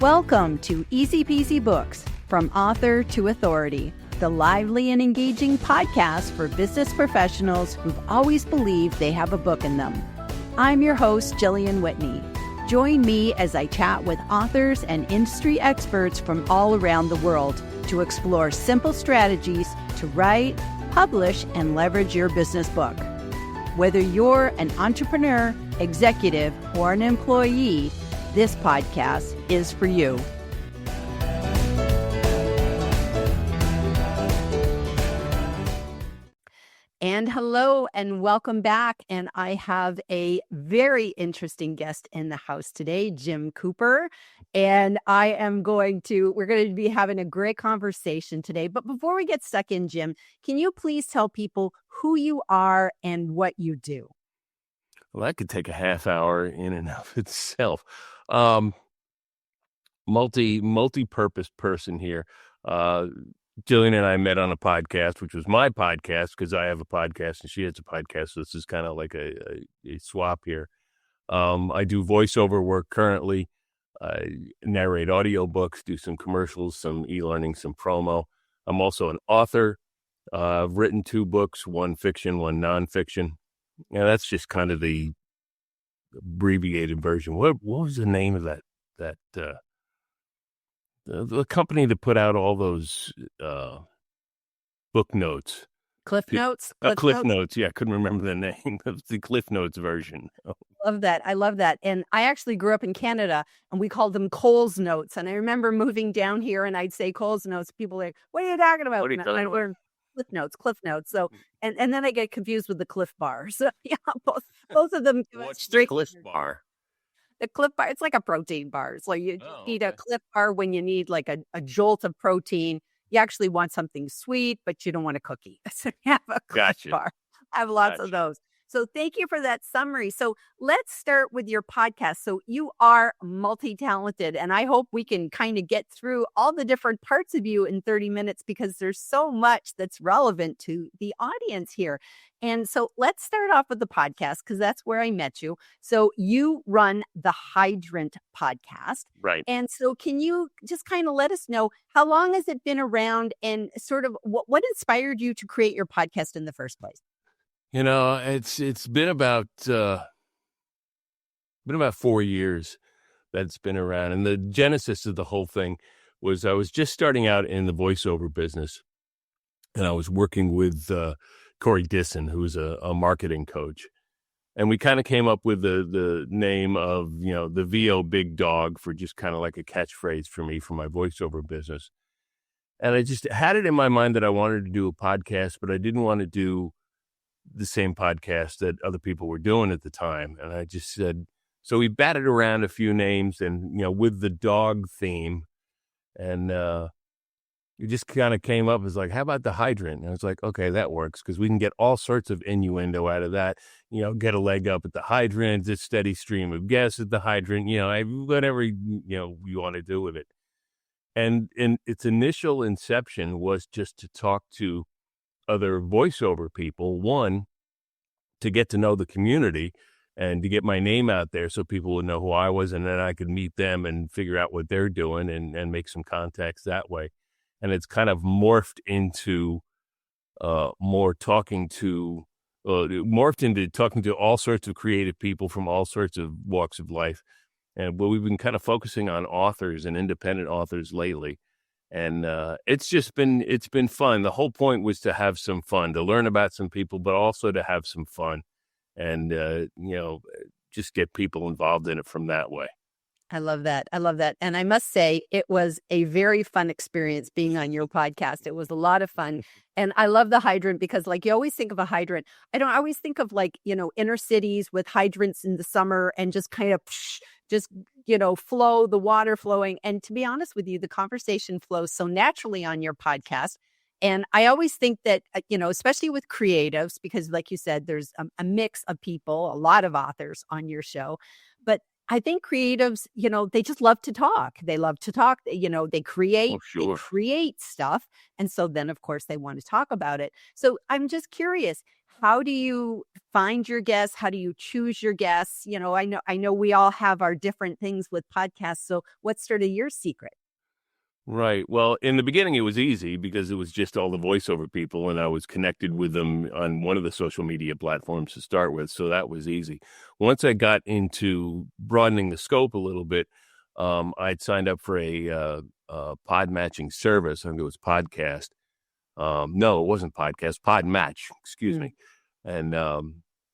Welcome to Easy Peasy Books, From Author to Authority, the lively and engaging podcast for business professionals who've always believed they have a book in them. I'm your host, Jillian Whitney. Join me as I chat with authors and industry experts from all around the world to explore simple strategies to write, publish, and leverage your business book. Whether you're an entrepreneur, executive, or an employee, this podcast is for you. And hello and welcome back. And I have a very interesting guest in the house today, Jim Cooper. And we're going to be having a great conversation today. But before we get stuck in, Jim, can you please tell people who you are and what you do? Well, that could take a half hour in and of itself. Multi-purpose person here. Jillian and I met on a podcast, which was my podcast because I have a podcast and she has a podcast. So this is kind of like a swap here. I do voiceover work currently. I narrate audiobooks, do some commercials, some e-learning, some promo. I'm also an author. I've written 2 books, one fiction, one nonfiction. Yeah, that's just kind of the abbreviated version. What was the name of that the company that put out all those book notes? Cliff Notes? Cliff Notes. Yeah, I couldn't remember the name of the Cliff Notes version. Love that. I love that. And I actually grew up in Canada and we called them Coles Notes. And I remember moving down here and I'd say Coles Notes. People were like, what are you talking about? What are you talking about? I learned Cliff Notes. So, and then I get confused with the Cliff Bar. So yeah, both of them. What's the Cliff Bar? The Cliff Bar, it's like a protein bar. So you need a Cliff Bar when you need like a jolt of protein. You actually want something sweet, but you don't want a cookie. So you have a Cliff Bar. I have lots of those. So thank you for that summary. So let's start with your podcast. So you are multi-talented, and I hope we can kind of get through all the different parts of you in 30 minutes because there's so much that's relevant to the audience here. And so let's start off with the podcast because that's where I met you. So you run the Hydrant podcast. Right. And so can you just kind of let us know how long has it been around and sort of what inspired you to create your podcast in the first place? You know, it's been about 4 years that it's been around. And the genesis of the whole thing was I was just starting out in the voiceover business. And I was working with Corey Disson, who's a marketing coach. And we kind of came up with the name of, the VO Big Dog for just kind of like a catchphrase for me for my voiceover business. And I just had it in my mind that I wanted to do a podcast, but I didn't want to do the same podcast that other people were doing at the time. And I just said, so we batted around a few names and, with the dog theme. And it just kind of came up as like, how about the Hydrant? And I was like, okay, that works because we can get all sorts of innuendo out of that, get a leg up at the Hydrant, a steady stream of guests at the Hydrant, whatever, you want to do with it. And in its initial inception was just to talk to other voiceover people, one, to get to know the community and to get my name out there so people would know who I was, and then I could meet them and figure out what they're doing and make some contacts that way. And it's kind of morphed into talking to all sorts of creative people from all sorts of walks of life. And we've been kind of focusing on authors and independent authors lately. And it's been fun. The whole point was to have some fun, to learn about some people, but also to have some fun and, just get people involved in it from that way. I love that. And I must say, it was a very fun experience being on your podcast. It was a lot of fun. And I love the Hydrant because you always think of a hydrant. I don't always think of inner cities with hydrants in the summer and just kind of flow, the water flowing. And to be honest with you, the conversation flows so naturally on your podcast. And I always think that, especially with creatives, because like you said, there's a mix of people, a lot of authors on your show. But I think creatives, they just love to talk. They love to talk. They create, they create stuff. And so then, of course, they want to talk about it. So I'm just curious, how do you find your guests? How do you choose your guests? I know we all have our different things with podcasts. So what's sort of your secret? Right. Well, in the beginning, it was easy because it was just all the voiceover people, and I was connected with them on one of the social media platforms to start with. So that was easy. Once I got into broadening the scope a little bit, I'd signed up for a pod matching service. I think it was Podcast. No, it wasn't Podcast, Pod Match, excuse me. And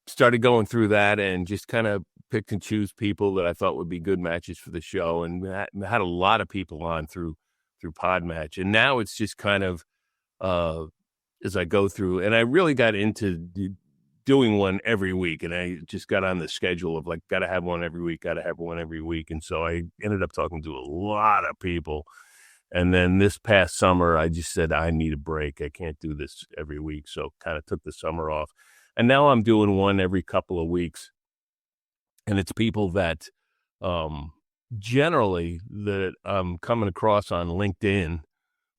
started going through that and just kind of picked and choose people that I thought would be good matches for the show. And had a lot of people on through Podmatch. And now it's just kind of as I go through, and I really got into doing one every week, and I just got on the schedule of like, got to have one every week. And so I ended up talking to a lot of people. And then this past summer, I just said, I need a break. I can't do this every week. So kind of took the summer off. And now I'm doing one every couple of weeks. And it's people that generally that I'm coming across on LinkedIn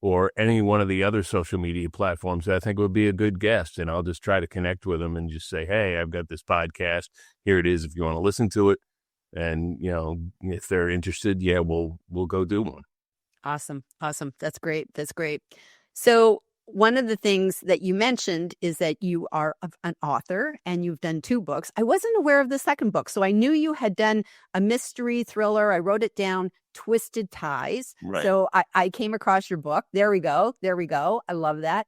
or any one of the other social media platforms that I think would be a good guest. And I'll just try to connect with them and just say, hey, I've got this podcast. Here it is if you want to listen to it. And, if they're interested, yeah, we'll go do one. Awesome. That's great. So one of the things that you mentioned is that you are an author and you've done 2 books. I wasn't aware of the second book. So I knew you had done a mystery thriller. I wrote it down, Twisted Ties. Right. So I came across your book. There we go. I love that.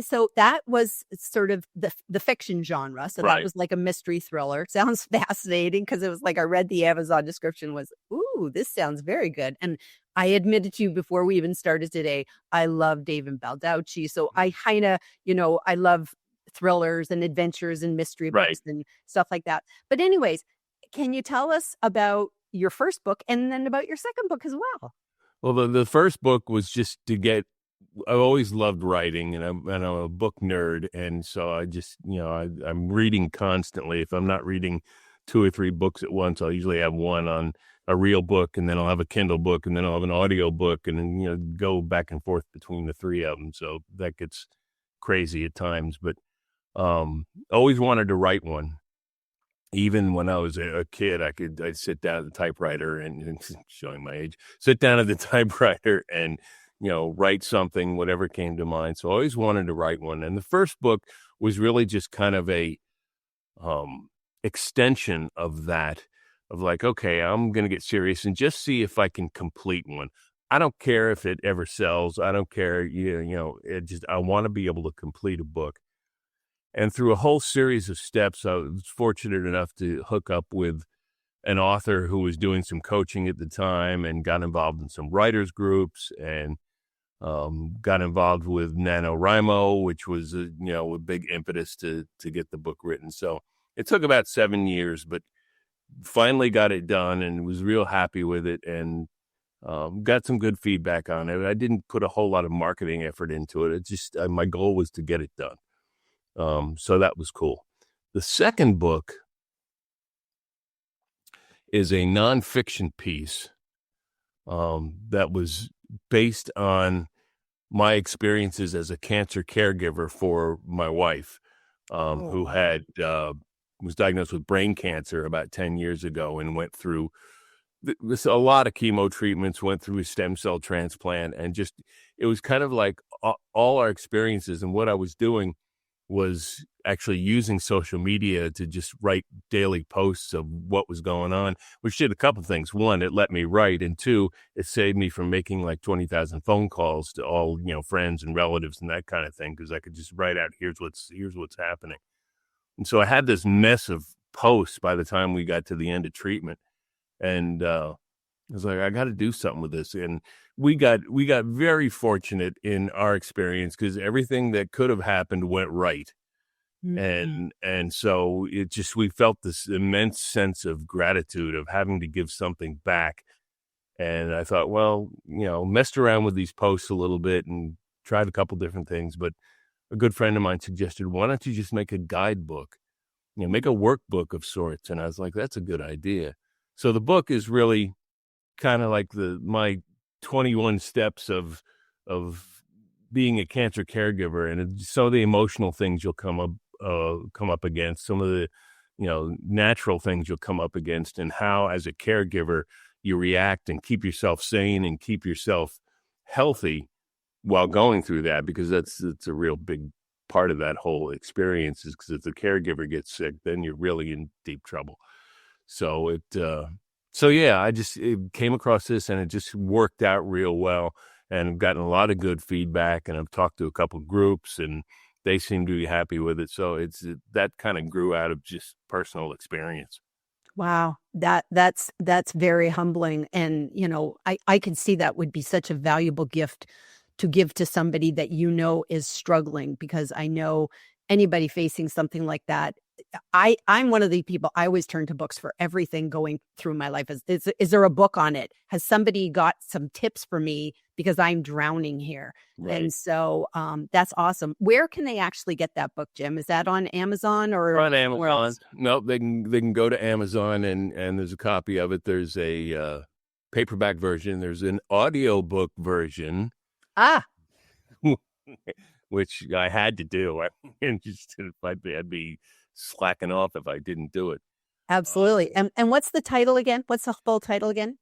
So that was sort of the fiction genre. So that was like a mystery thriller. Sounds fascinating because it was like I read the Amazon description was, ooh, this sounds very good. And I admitted to you before we even started today, I love David Baldacci. So I kind of, I love thrillers and adventures and mystery books and stuff like that. But anyways, can you tell us about your first book and then about your second book as well? Well, the first book was just to get, I've always loved writing, and I'm a book nerd. And so I just, I'm reading constantly. If I'm not reading 2 or 3 books at once, I'll usually have one on a real book, and then I'll have a Kindle book, and then I'll have an audiobook, and then, go back and forth between the 3 of them. So that gets crazy at times, but always wanted to write one. Even when I was a kid, I'd sit down at the typewriter and showing my age, sit down at the typewriter and, write something, whatever came to mind. So I always wanted to write one. And the first book was really just kind of a extension of that, of like, okay, I'm going to get serious and just see if I can complete one. I don't care if it ever sells. I don't care. I want to be able to complete a book. And through a whole series of steps, I was fortunate enough to hook up with an author who was doing some coaching at the time and got involved in some writers groups and got involved with NaNoWriMo, which was, a big impetus to get the book written. So it took about 7 years, but finally got it done and was real happy with it and got some good feedback on it. I didn't put a whole lot of marketing effort into it. It just, my goal was to get it done. So that was cool. The second book is a nonfiction piece that was based on my experiences as a cancer caregiver for my wife, who had was diagnosed with brain cancer about 10 years ago and went through a lot of chemo treatments, went through a stem cell transplant, and just it was kind of like all our experiences. And what I was doing was actually using social media to just write daily posts of what was going on, which did a couple things. One, it let me write. And 2, it saved me from making like 20,000 phone calls to all, friends and relatives and that kind of thing. Cause I could just write out, here's what's happening. And so I had this mess of posts by the time we got to the end of treatment. And, I was like, I got to do something with this. And we got very fortunate in our experience because everything that could have happened went right. Mm-hmm. And so we felt this immense sense of gratitude of having to give something back. And I thought, well, messed around with these posts a little bit and tried a couple different things. But a good friend of mine suggested, why don't you just make a guidebook, make a workbook of sorts. And I was like, that's a good idea. So the book is really kind of like my 21 steps of being a cancer caregiver. And so the emotional things you'll come come up against, some of the, natural things you'll come up against, and how, as a caregiver, you react and keep yourself sane and keep yourself healthy while going through that, because it's a real big part of that whole experience, is because if the caregiver gets sick, then you're really in deep trouble. So I just came across this, and it just worked out real well, and I've gotten a lot of good feedback, and I've talked to a couple groups, and they seem to be happy with it. So that kind of grew out of just personal experience. Wow. That's very humbling. And, I could see that would be such a valuable gift to give to somebody that is struggling, because I know anybody facing something like that. I'm one of the people, I always turn to books for everything going through my life. Is there a book on it? Has somebody got some tips for me, because I'm drowning here? Right. And so that's awesome. Where can they actually get that book, Jim? Is that on Amazon or on Amazon? No, they can go to Amazon, and there's a copy of it. There's a paperback version. There's an audiobook version. Which I had to do. I'd be slacking off if I didn't do it. Absolutely. And what's the title again? What's the full title again?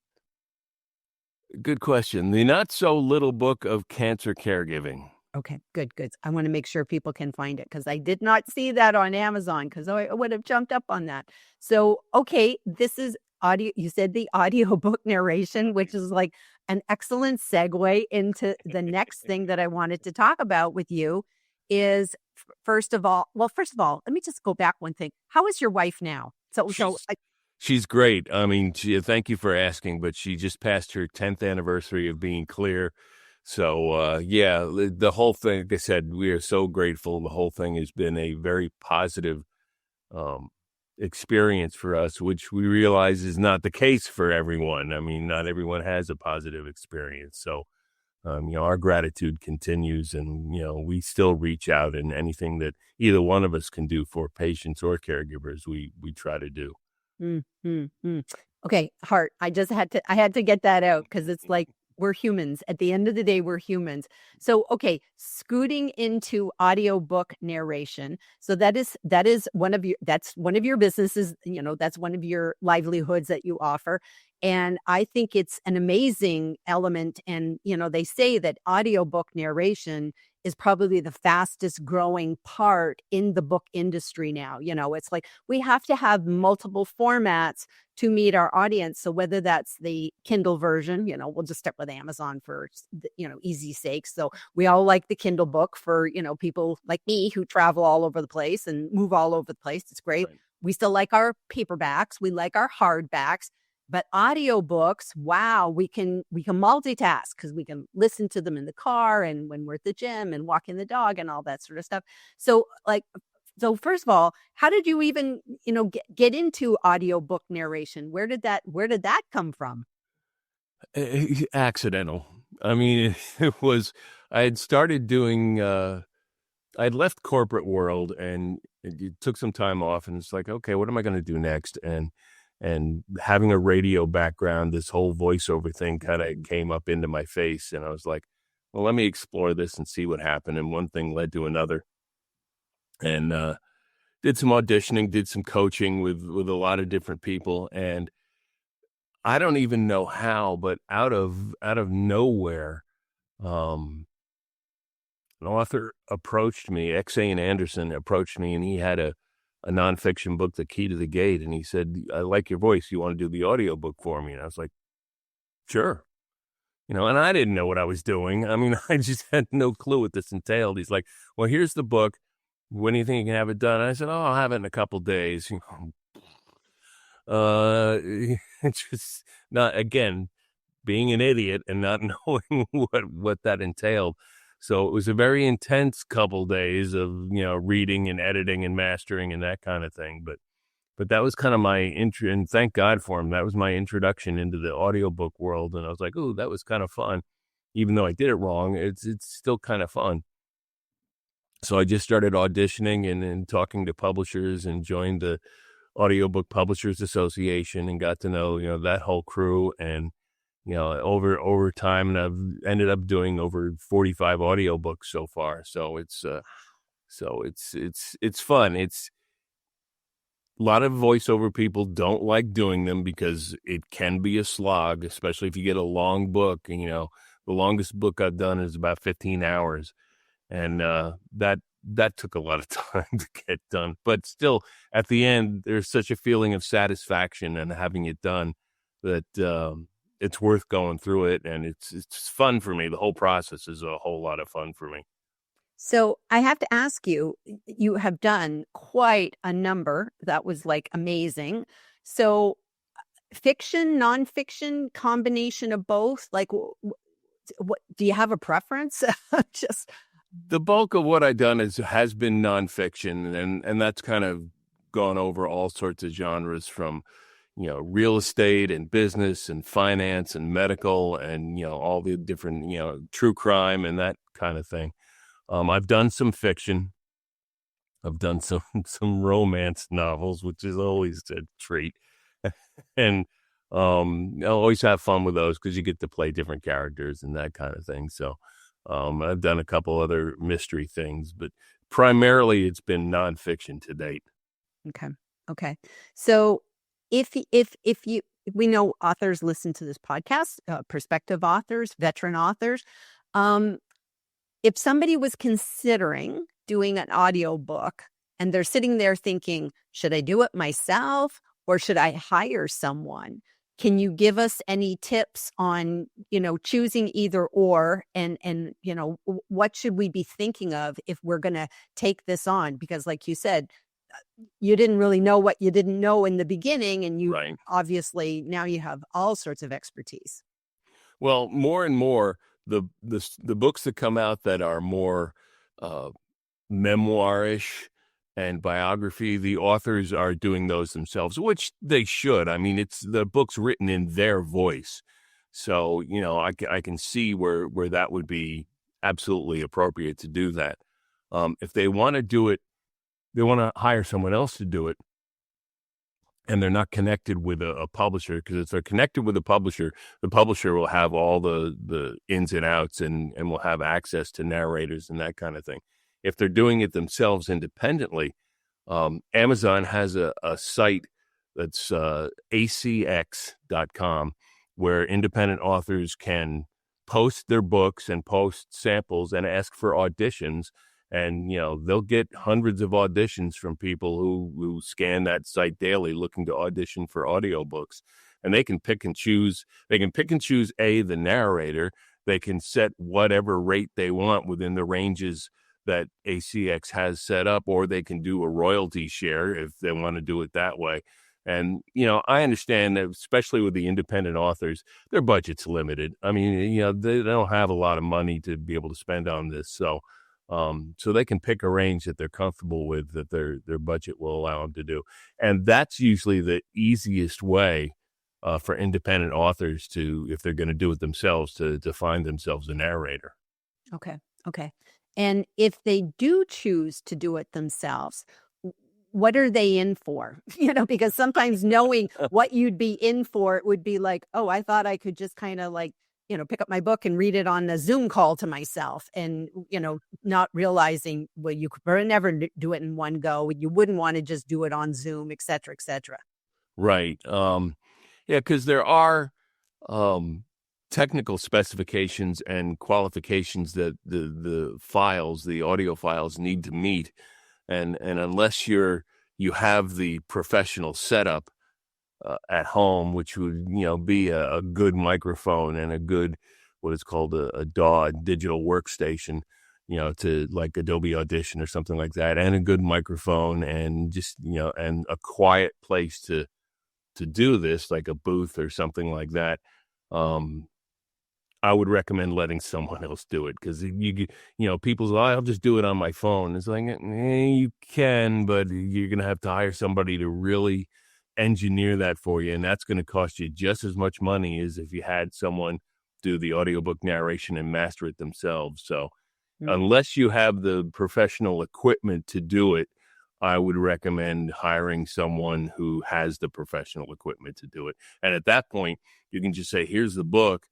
Good question. The Not So Little Book of Cancer Caregiving. Okay, good. I want to make sure people can find it, because I did not see that on Amazon, because I would have jumped up on that. So, okay, this is audio. You said the audiobook narration, which is like an excellent segue into the next thing that I wanted to talk about with you is, first of all, let me just go back one thing. How is your wife now? She's great. I mean, thank you for asking, but she just passed her 10th anniversary of being clear. So, the whole thing, like I said, we are so grateful. The whole thing has been a very positive experience for us, which we realize is not the case for everyone. I mean, not everyone has a positive experience. So, our gratitude continues, and, we still reach out, and anything that either one of us can do for patients or caregivers, we try to do. Okay, Heart, I had to get that out, because it's like, we're humans. At the end of the day, we're humans. So, okay, scooting into audiobook narration. So that's one of your businesses, that's one of your livelihoods that you offer. And I think it's an amazing element. And, they say that audiobook narration is probably the fastest growing part in the book industry now. It's like we have to have multiple formats to meet our audience. So whether that's the Kindle version, we'll just stick with Amazon for, easy sake. So we all like the Kindle book for, people like me who travel all over the place and move all over the place. It's great. Right. We still like our paperbacks. We like our hardbacks. But audiobooks, wow, we can multitask, because we can listen to them in the car and when we're at the gym and walking the dog and all that sort of stuff. So first of all, how did you even, get into audiobook narration? Where did that come from? Accidental. I mean, I had started doing, I'd left corporate world, and it took some time off, and it's like, okay, what am I going to do next? And having a radio background, this whole voiceover thing kind of came up into my face. And I was like, well, let me explore this and see what happened. And one thing led to another. And did some auditioning, did some coaching with a lot of different people. And I don't even know how, but out of nowhere, an author approached me, X.A. Anderson approached me, and he had a nonfiction book, The Key to the Gate. And he said, I like your voice. You want to do the audiobook for me? And I was like, sure. And I didn't know what I was doing. I mean, I just had no clue what this entailed. He's like, well, here's the book. When do you think you can have it done? And I said, I'll have it in a couple days. It's just not, again, being an idiot and not knowing what that entailed. So it was a very intense couple days of, reading and editing and mastering and that kind of thing. But that was kind of my intro, and thank God for him. That was my introduction into the audiobook world. And I was like, oh, that was kind of fun. Even though I did it wrong, it's still kind of fun. So I just started auditioning and talking to publishers, and joined the Audiobook Publishers Association, and got to know, that whole crew. And over time, and I've ended up doing over 45 audiobooks so far. So it's So it's fun. It's a lot of voiceover people don't like doing them because it can be a slog, especially if you get a long book. And, the longest book I've done is about 15 hours. And that took a lot of time to get done. But still, at the end, there's such a feeling of satisfaction and having it done that it's worth going through it. And it's fun for me. The whole process is a whole lot of fun for me. So I have to ask you, you have done quite a number. That was like amazing. So fiction, nonfiction, combination of both? Like, what do you have a preference? Just the bulk of what I've done has been nonfiction, and that's kind of gone over all sorts of genres from, real estate and business and finance and medical and, all the different, true crime and that kind of thing. I've done some fiction. I've done some romance novels, which is always a treat. And I'll always have fun with those because you get to play different characters and that kind of thing. So I've done a couple other mystery things, but primarily it's been nonfiction to date. Okay. So if you, we know authors listen to this podcast, prospective authors, veteran authors. If somebody was considering doing an audiobook and they're sitting there thinking, should I do it myself or should I hire someone? Can you give us any tips on, choosing either or and what should we be thinking of if we're going to take this on? Because like you said, you didn't really know what you didn't know in the beginning, and you Right. Obviously now you have all sorts of expertise. Well, more and more, the books that come out that are more memoirish and biography, the authors are doing those themselves, which they should. I mean, it's the book's written in their voice. So, I can see where that would be absolutely appropriate to do that. If they want to do it, they want to hire someone else to do it, and they're not connected with a publisher, because if they're connected with a publisher, the publisher will have all the ins and outs and will have access to narrators and that kind of thing. If they're doing it themselves independently, Amazon has a site that's acx.com, where independent authors can post their books and post samples and ask for auditions. And, they'll get hundreds of auditions from people who scan that site daily looking to audition for audiobooks. And they can pick and choose. They can pick and choose, the narrator. They can set whatever rate they want within the ranges that ACX has set up, or they can do a royalty share if they want to do it that way. And, I understand that, especially with the independent authors, their budget's limited. I mean, they don't have a lot of money to be able to spend on this. So they can pick a range that they're comfortable with, that their budget will allow them to do. And that's usually the easiest way for independent authors to, if they're going to do it themselves, to find themselves a narrator. Okay. And if they do choose to do it themselves, what are they in for? Because sometimes knowing what you'd be in for, it would be like, oh, I thought I could just kind of like, pick up my book and read it on a Zoom call to myself, and, not realizing, well, you could never do it in one go. You wouldn't want to just do it on Zoom, et cetera, et cetera. Right. Yeah, because there are technical specifications and qualifications that the audio files need to meet. And unless you have the professional setup at home, which would, be a good microphone and a good, what is called a DAW, digital workstation, to like Adobe Audition or something like that, and a good microphone, and just, and a quiet place to do this, like a booth or something like that. I would recommend letting someone else do it, because people say, I'll just do it on my phone. It's like, you can, but you're going to have to hire somebody to really engineer that for you. And that's going to cost you just as much money as if you had someone do the audiobook narration and master it themselves. So unless you have the professional equipment to do it, I would recommend hiring someone who has the professional equipment to do it. And at that point, you can just say, here's the book,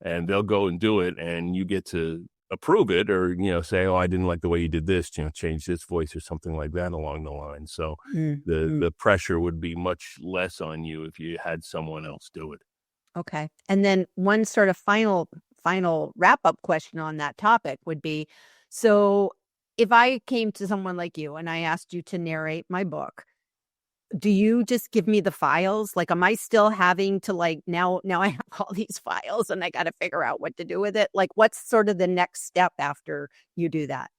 and they'll go and do it. And you get to approve it or, say, oh, I didn't like the way you did this, change this voice or something like that along the line. So the pressure would be much less on you if you had someone else do it. Okay. And then one sort of final wrap-up question on that topic would be, so if I came to someone like you and I asked you to narrate my book, do you just give me the files? Like, am I still having to now I have all these files and I got to figure out what to do with it? Like, what's sort of the next step after you do that?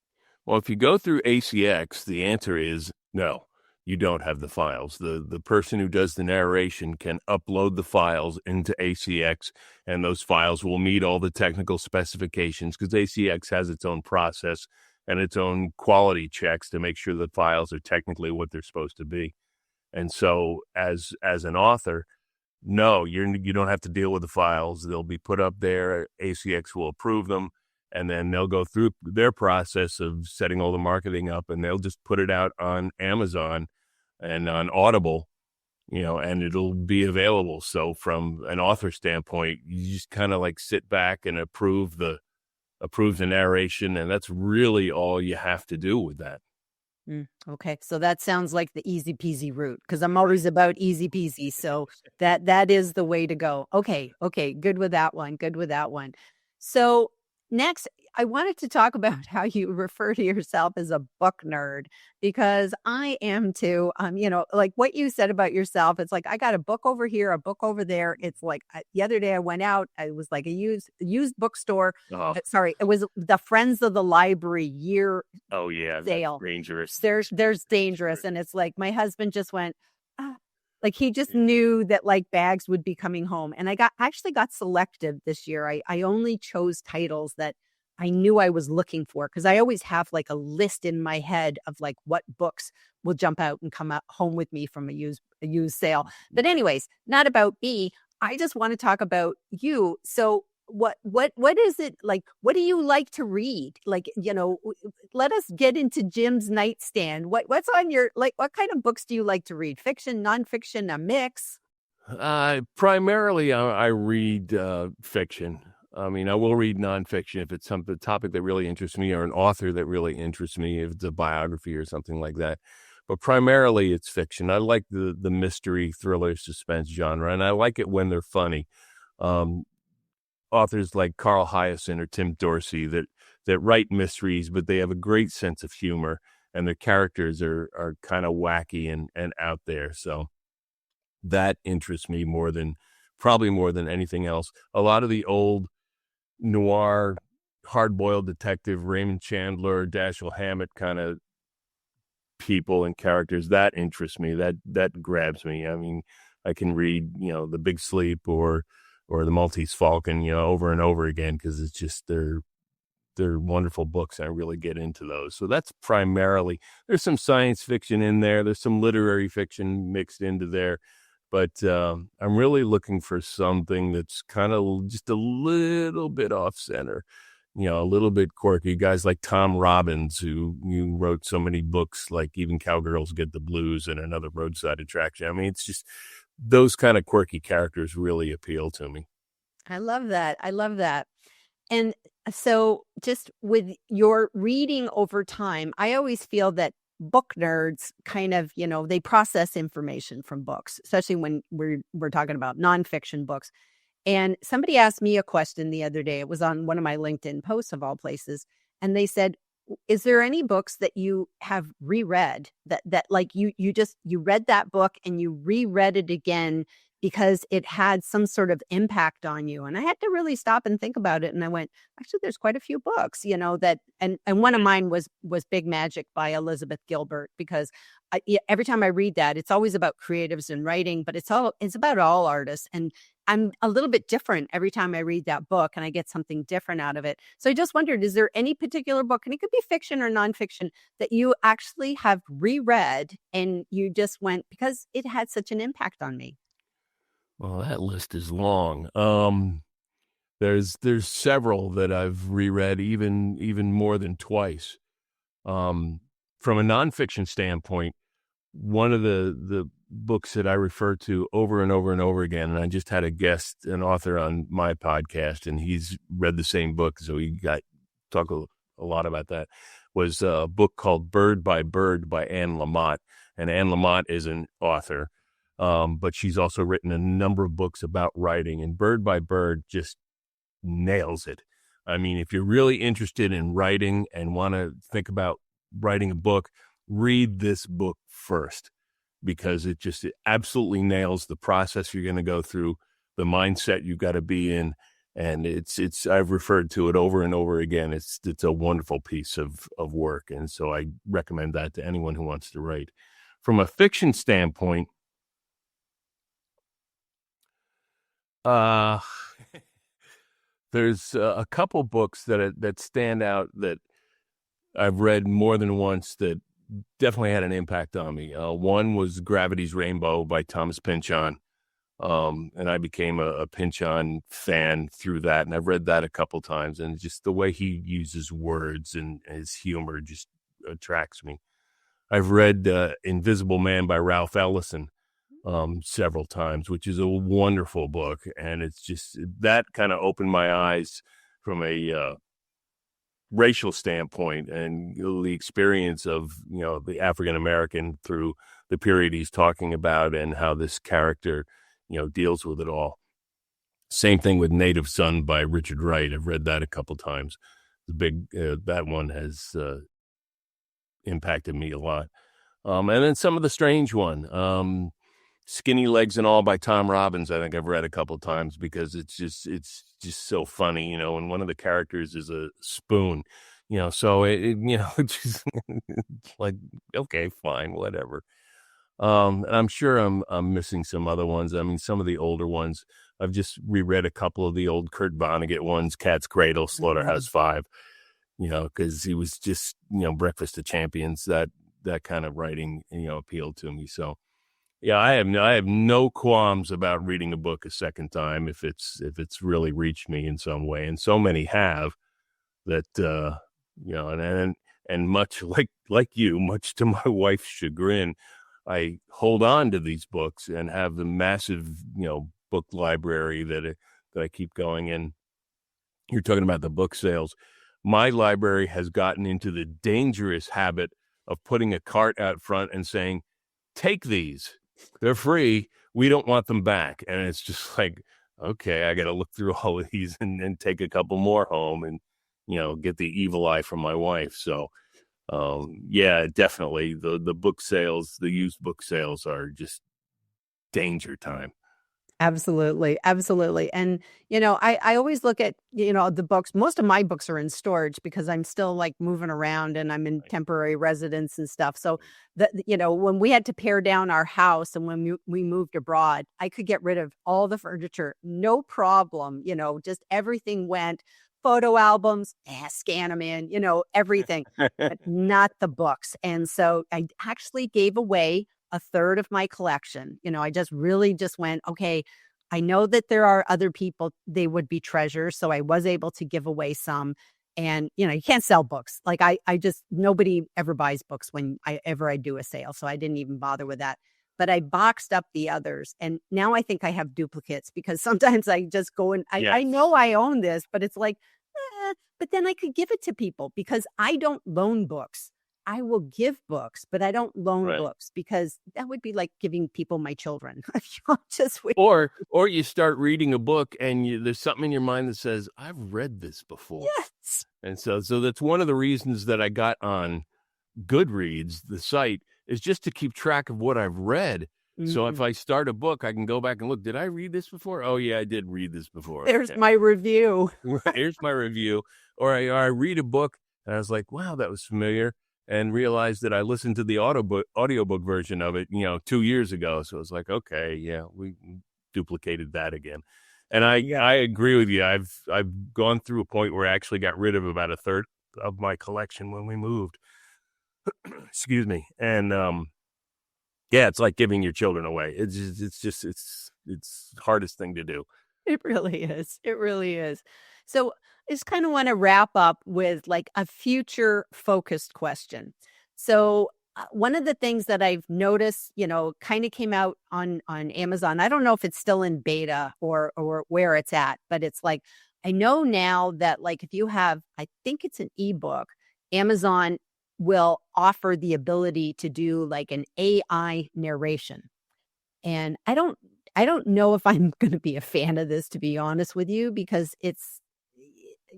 Well, if you go through ACX, the answer is no. You don't have the files. The person who does the narration can upload the files into ACX, and those files will meet all the technical specifications because ACX has its own process and its own quality checks to make sure the files are technically what they're supposed to be. And so as an author, no, you don't have to deal with the files. They'll be put up there. ACX will approve them, and then they'll go through their process of setting all the marketing up, and they'll just put it out on Amazon and on Audible, and it'll be available. So from an author standpoint, you just kind of like sit back and approve the narration, and that's really all you have to do with that. Okay. So that sounds like the easy peasy route, because I'm always about easy peasy. So that is the way to go. Okay. Good with that one. So next, I wanted to talk about how you refer to yourself as a book nerd, because I am too. Like what you said about yourself, it's like, I got a book over here, a book over there. It's like the other day I went out, I was like a used bookstore. Sorry, it was the Friends of the Library year. Oh yeah, sale. Dangerous. There's dangerous, and it's like my husband just went. Like he just knew that like bags would be coming home, and I actually got selective this year. I only chose titles that I knew I was looking for, because I always have like a list in my head of like what books will jump out and come out home with me from a used sale. But anyways, not about me. I just want to talk about you. So what is it like? What do you like to read? Like, let us get into Jim's nightstand. What's on your, like, what kind of books do you like to read? Fiction, nonfiction, a mix? Primarily, I read fiction. I mean, I will read nonfiction if it's some topic that really interests me or an author that really interests me, if it's a biography or something like that. But primarily, it's fiction. I like the mystery, thriller, suspense genre, and I like it when they're funny. Authors like Carl Hyacin or Tim Dorsey that write mysteries, but they have a great sense of humor, and their characters are kind of wacky and out there. So that interests me probably more than anything else. A lot of the old noir, hard-boiled detective, Raymond Chandler, Dashiell Hammett kind of people and characters, that interests me. That grabs me. I mean, I can read, The Big Sleep or The Maltese Falcon, over and over again, because it's just they're wonderful books. I really get into those. So that's primarily. There's some science fiction in there. There's some literary fiction mixed into there. But I'm really looking for something that's kind of just a little bit off center, a little bit quirky. Guys like Tom Robbins, who wrote so many books like Even Cowgirls Get the Blues and Another Roadside Attraction. I mean, it's just those kind of quirky characters really appeal to me. I love that. And so just with your reading over time, I always feel that book nerds kind of, they process information from books, especially when we're talking about nonfiction books. And somebody asked me a question the other day. It was on one of my LinkedIn posts of all places. And they said, is there any books that you have reread that like you read that book and you reread it again because it had some sort of impact on you? And I had to really stop and think about it. And I went, actually, there's quite a few books, that, and one of mine was Big Magic by Elizabeth Gilbert, because every time I read that, it's always about creatives and writing, but it's about all artists. And I'm a little bit different every time I read that book, and I get something different out of it. So I just wondered, is there any particular book, and it could be fiction or nonfiction, that you actually have reread and you just went, because it had such an impact on me? Well, that list is long. There's several that I've reread even more than twice. From a nonfiction standpoint, one of the books that I refer to over and over and over again, and I just had an author on my podcast, and he's read the same book, so he got talk a lot about that, was a book called Bird by Anne Lamott. And Anne Lamott is an author, but she's also written a number of books about writing. And Bird by Bird just nails it. I mean, if you're really interested in writing and want to think about writing a book, read this book first, because it absolutely nails the process you're going to go through, the mindset you've got to be in. And I've referred to it over and over again. It's a wonderful piece of work. And so I recommend that to anyone who wants to write. From a fiction standpoint, there's a couple books that stand out that I've read more than once that definitely had an impact on me. One was Gravity's Rainbow by Thomas Pynchon. And I became a Pynchon fan through that. And I've read that a couple times, and just the way he uses words and his humor just attracts me. I've read Invisible Man by Ralph Ellison several times, which is a wonderful book. And it's just, that kind of opened my eyes from a racial standpoint, and the experience of, the African-American through the period he's talking about, and how this character, deals with it all. Same thing with Native Son by Richard Wright. I've read that a couple times. That one has impacted me a lot. And then some of the strange one, Skinny Legs and All by Tom Robbins. I think I've read a couple times, because it's just so funny, and one of the characters is a spoon, so it's just like, okay, fine, whatever. And I'm sure I'm missing some other ones. I mean, some of the older ones, I've just reread a couple of the old Kurt Vonnegut ones, Cat's Cradle, Slaughterhouse-Five, because he was just, Breakfast of Champions, that kind of writing, appealed to me. So yeah, I have no qualms about reading a book a second time if it's really reached me in some way. And so many have that, and much like you, much to my wife's chagrin, I hold on to these books and have the massive, book library that I keep going in. You're talking about the book sales. My library has gotten into the dangerous habit of putting a cart out front and saying, take these, they're free, we don't want them back. And it's just like, okay, I got to look through all of these and take a couple more home and, get the evil eye from my wife. So yeah, definitely the book sales, the used book sales are just danger time. Absolutely. Absolutely. And, I always look at, the books. Most of my books are in storage because I'm still like moving around and I'm in temporary residence and stuff. So when we had to pare down our house and when we moved abroad, I could get rid of all the furniture. No problem. Just everything went. Photo albums, scan them in, everything, but not the books. And so I actually gave away a third of my collection. I just went, okay, I know that there are other people, they would be treasures. So I was able to give away some. And, you can't sell books. Like nobody ever buys books when I do a sale. So I didn't even bother with that. But I boxed up the others. And now I think I have duplicates, because sometimes I just go and I know I own this, but it's like, but then I could give it to people, because I don't loan books. I will give books, but I don't loan books, because that would be like giving people my children. Or you start reading a book and there's something in your mind that says, I've read this before. Yes. And so that's one of the reasons that I got on Goodreads, the site, is just to keep track of what I've read. Mm-hmm. So if I start a book, I can go back and look, did I read this before? Oh yeah, I did read this before. There's my review. Here's my review. Or I read a book and I was like, wow, that was familiar. And realized that I listened to the audiobook version of it, 2 years ago. So it was like, okay, yeah, we duplicated that again. And I agree with you. I've gone through a point where I actually got rid of about a third of my collection when we moved. Excuse me. And yeah, it's like giving your children away. It's the hardest thing to do. It really is. It really is. So I just kind of want to wrap up with like a future focused question. So one of the things that I've noticed, kind of came out on Amazon. I don't know if it's still in beta or where it's at, but it's like I know now that like if you have, I think it's an ebook, Amazon will offer the ability to do like an AI narration. And I don't know if I'm going to be a fan of this, to be honest with you, because it's,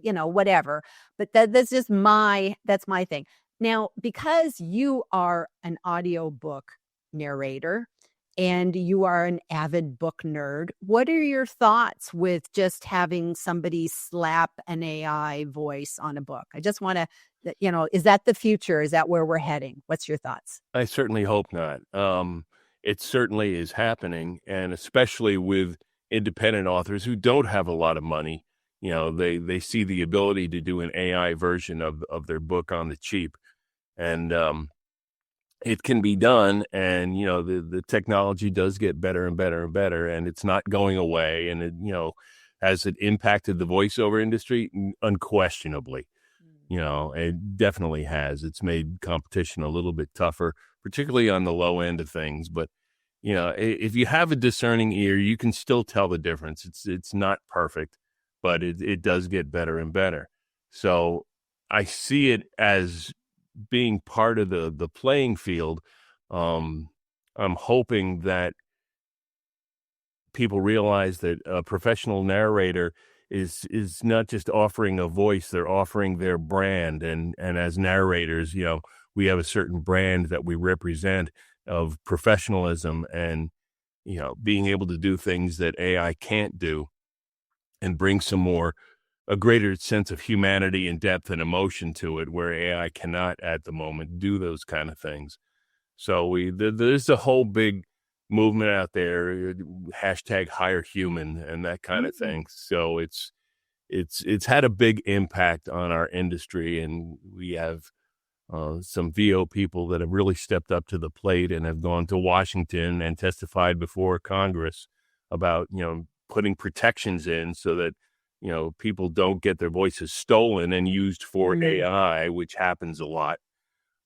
whatever. But that's just that's my thing. Now, because you are an audiobook narrator and you are an avid book nerd, what are your thoughts with just having somebody slap an AI voice on a book? I just want to, is that the future? Is that where we're heading? What's your thoughts? I certainly hope not. It certainly is happening, and especially with independent authors who don't have a lot of money, they see the ability to do an AI version of their book on the cheap, and it can be done. And the technology does get better and better and better, and it's not going away. And it has it impacted the voiceover industry? Unquestionably. It definitely has. It's made competition a little bit tougher, particularly on the low end of things. But, if you have a discerning ear, you can still tell the difference. It's not perfect, but it does get better and better. So I see it as being part of the playing field. I'm hoping that people realize that a professional narrator is not just offering a voice, they're offering their brand. And as narrators, we have a certain brand that we represent of professionalism and, being able to do things that AI can't do and bring a greater sense of humanity and depth and emotion to it, where AI cannot at the moment do those kind of things. So there's a whole big movement out there, #HireHuman and that kind of thing. So it's had a big impact on our industry, and we have some VO people that have really stepped up to the plate and have gone to Washington and testified before Congress about putting protections in so that people don't get their voices stolen and used for AI, which happens a lot.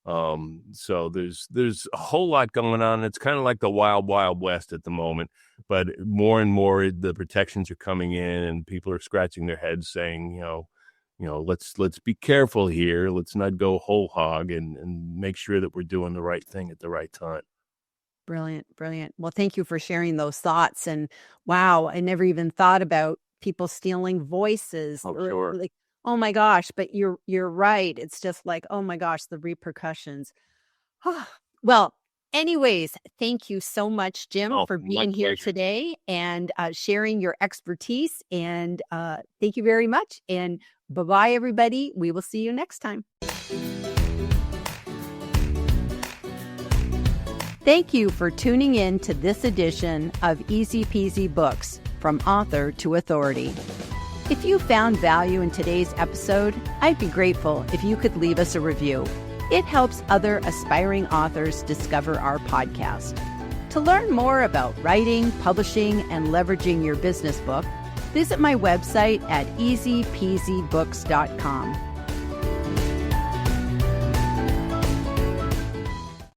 So there's a whole lot going on. It's kind of like the wild, wild west at the moment, but more and more the protections are coming in and people are scratching their heads saying, let's be careful here. Let's not go whole hog and make sure that we're doing the right thing at the right time. Brilliant. Brilliant. Well, thank you for sharing those thoughts. And wow, I never even thought about people stealing voices. Oh, sure. Like, oh my gosh, but you're right. It's just like, oh my gosh, the repercussions. Well, anyways, thank you so much, Jim, for being here today and sharing your expertise. And thank you very much. And bye-bye, everybody. We will see you next time. Thank you for tuning in to this edition of Easy Peasy Books, From Author to Authority. If you found value in today's episode, I'd be grateful if you could leave us a review. It helps other aspiring authors discover our podcast. To learn more about writing, publishing, and leveraging your business book, visit my website at easypeasybooks.com.